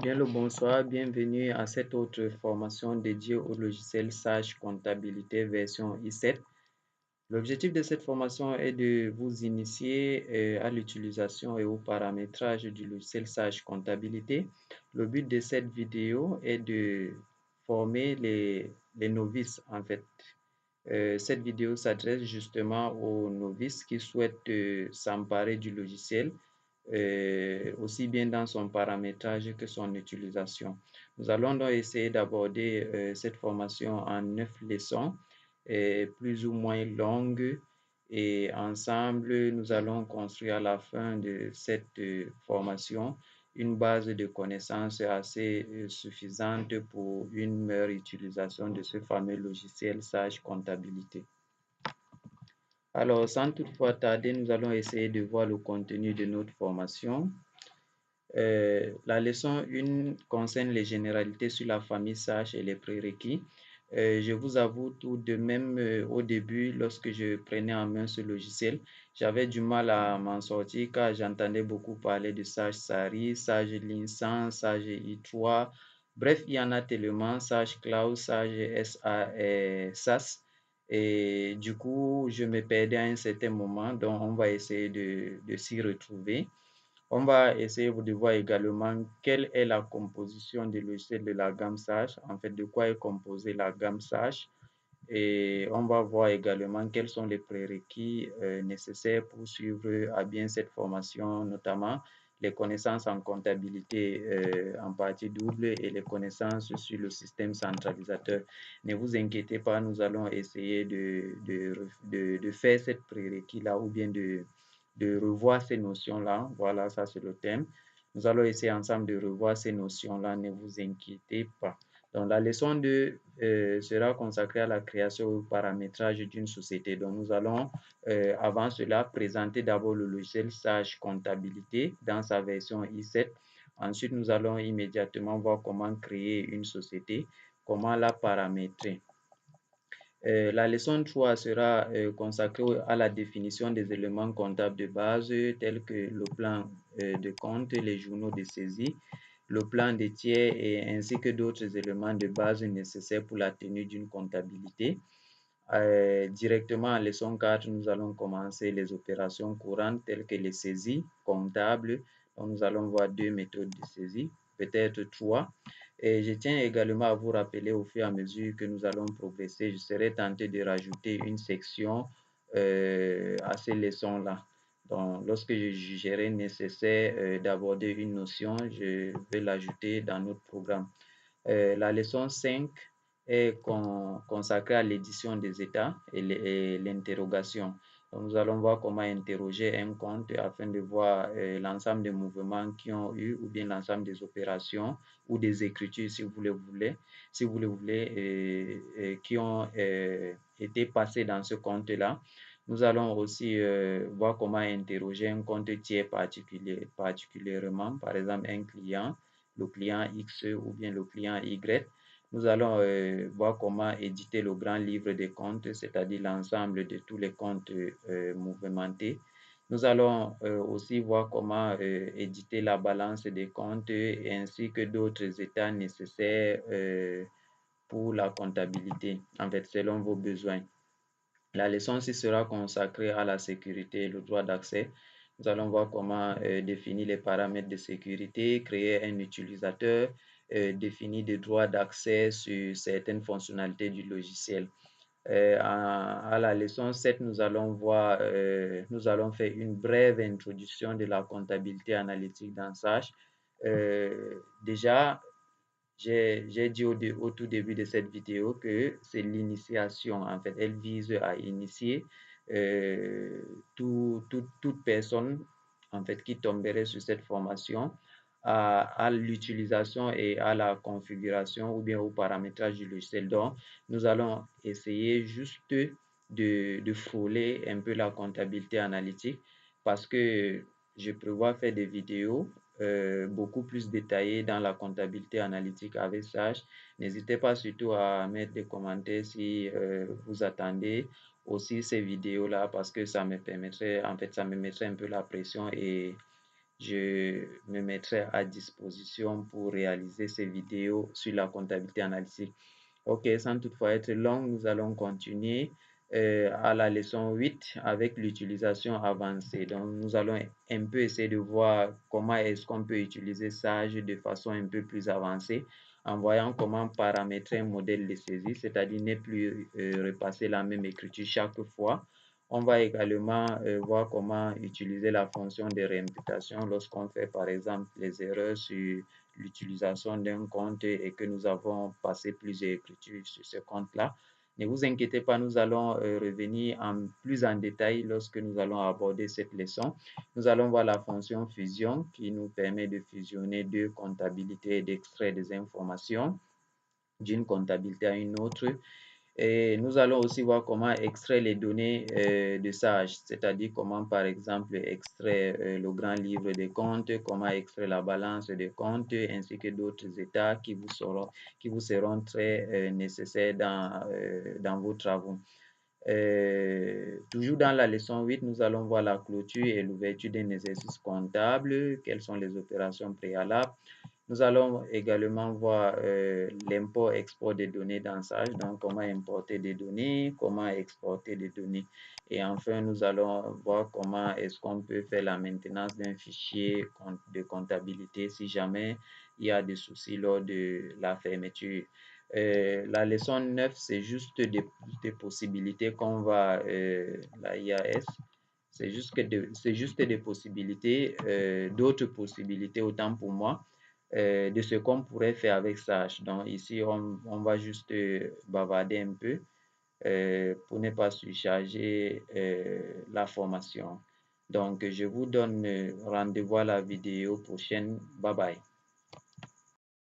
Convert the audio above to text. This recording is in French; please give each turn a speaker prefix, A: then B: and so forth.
A: Bien le bonsoir, bienvenue à cette autre formation dédiée au logiciel Sage Comptabilité version I7. L'objectif de cette formation est de vous initier à l'utilisation et au paramétrage du logiciel Sage Comptabilité. Le but de cette vidéo est de former les novices en fait. Cette vidéo s'adresse justement aux novices qui souhaitent s'emparer du logiciel, aussi bien dans son paramétrage que son utilisation. Nous allons donc essayer d'aborder cette formation en 9 leçons, plus ou moins longues, et ensemble, nous allons construire à la fin de cette formation une base de connaissances assez suffisante pour une meilleure utilisation de ce fameux logiciel Sage Comptabilité. Alors, sans toutefois tarder, nous allons essayer de voir le contenu de notre formation. La leçon 1 concerne les généralités sur la famille Sage et les prérequis. Je vous avoue tout de même, au début, lorsque je prenais en main ce logiciel, j'avais du mal à m'en sortir car j'entendais beaucoup parler de Sage Sari, Sage Linsan, Sage I3. Bref, il y en a tellement, Sage Cloud, Sage SAS. Et du coup, je me perdais à un certain moment, donc on va essayer de s'y retrouver. On va essayer de voir également quelle est la composition des logiciels de la gamme Sage, en fait de quoi est composée la gamme Sage. Et on va voir également quels sont les prérequis nécessaires pour suivre à bien cette formation, notamment les connaissances en comptabilité en partie double et les connaissances sur le système centralisateur. Ne vous inquiétez pas, nous allons essayer de faire cette prérequis-là ou bien de revoir ces notions-là. Voilà, ça c'est le thème. Nous allons essayer ensemble de revoir ces notions-là, ne vous inquiétez pas. Donc, la leçon 2 sera consacrée à la création et au paramétrage d'une société. Donc, nous allons, avant cela, présenter d'abord le logiciel Sage Comptabilité dans sa version I7. Ensuite, nous allons immédiatement voir comment créer une société, comment la paramétrer. La leçon 3 sera consacrée à la définition des éléments comptables de base tels que le plan de compte, les journaux de saisie, le plan des tiers et ainsi que d'autres éléments de base nécessaires pour la tenue d'une comptabilité. Directement en leçon 4, nous allons commencer les opérations courantes telles que les saisies comptables. Donc, nous allons voir 2 méthodes de saisie, peut-être 3. Et je tiens également à vous rappeler au fur et à mesure que nous allons progresser, je serai tenté de rajouter une section à ces leçons-là. Donc, lorsque je jugerai nécessaire d'aborder une notion, je vais l'ajouter dans notre programme. La leçon 5 est consacrée à l'édition des états et l'interrogation. Nous allons voir comment interroger un compte afin de voir l'ensemble des mouvements qui ont eu ou bien l'ensemble des opérations ou des écritures si vous le voulez, qui ont été passées dans ce compte-là. Nous allons aussi voir comment interroger un compte tiers particulièrement, par exemple un client, le client X ou bien le client Y. Nous allons voir comment éditer le grand livre des comptes, c'est-à-dire l'ensemble de tous les comptes mouvementés. Nous allons aussi voir comment éditer la balance des comptes ainsi que d'autres états nécessaires pour la comptabilité, en fait, selon vos besoins. La leçon 6 sera consacrée à la sécurité et le droit d'accès. Nous allons voir comment définir les paramètres de sécurité, créer un utilisateur, définir des droits d'accès sur certaines fonctionnalités du logiciel. À la leçon 7, nous allons faire une brève introduction de la comptabilité analytique dans Sage. Déjà, j'ai dit au tout début de cette vidéo que c'est l'initiation. En fait, elle vise à initier toute personne en fait, qui tomberait sur cette formation à l'utilisation et à la configuration ou bien au paramétrage du logiciel. Donc, nous allons essayer juste de frôler un peu la comptabilité analytique parce que je prévois faire des vidéos beaucoup plus détaillées dans la comptabilité analytique avec Sage. N'hésitez pas surtout à mettre des commentaires si vous attendez aussi ces vidéos-là parce que ça me permettrait, en fait, ça me mettrait un peu la pression et je me mettrai à disposition pour réaliser ces vidéos sur la comptabilité analytique. Ok, sans toutefois être long, nous allons continuer à la leçon 8 avec l'utilisation avancée. Donc, nous allons un peu essayer de voir comment est-ce qu'on peut utiliser Sage de façon un peu plus avancée en voyant comment paramétrer un modèle de saisie, c'est-à-dire ne plus repasser la même écriture chaque fois. On va également voir comment utiliser la fonction de réimputation lorsqu'on fait par exemple les erreurs sur l'utilisation d'un compte et que nous avons passé plusieurs écritures sur ce compte-là. Ne vous inquiétez pas, nous allons revenir plus en détail lorsque nous allons aborder cette leçon. Nous allons voir la fonction fusion qui nous permet de fusionner deux comptabilités et d'extraire des informations d'une comptabilité à une autre. Et nous allons aussi voir comment extraire les données de Sage, c'est-à-dire comment, par exemple, extraire le grand livre des comptes, comment extraire la balance des comptes, ainsi que d'autres états qui vous seront très nécessaires dans vos travaux. Toujours dans la leçon 8, nous allons voir la clôture et l'ouverture d'un exercice comptable, quelles sont les opérations préalables. Nous allons également voir l'import-export des données dans Sage, donc comment importer des données, comment exporter des données. Et enfin, nous allons voir comment est-ce qu'on peut faire la maintenance d'un fichier de comptabilité si jamais il y a des soucis lors de la fermeture. La leçon 9, c'est juste des possibilités qu'on va, la IAS, c'est juste des possibilités, d'autres possibilités autant pour moi de ce qu'on pourrait faire avec Sage. Donc ici, on va juste bavarder un peu pour ne pas surcharger la formation. Donc, je vous donne rendez-vous à la vidéo prochaine. Bye bye.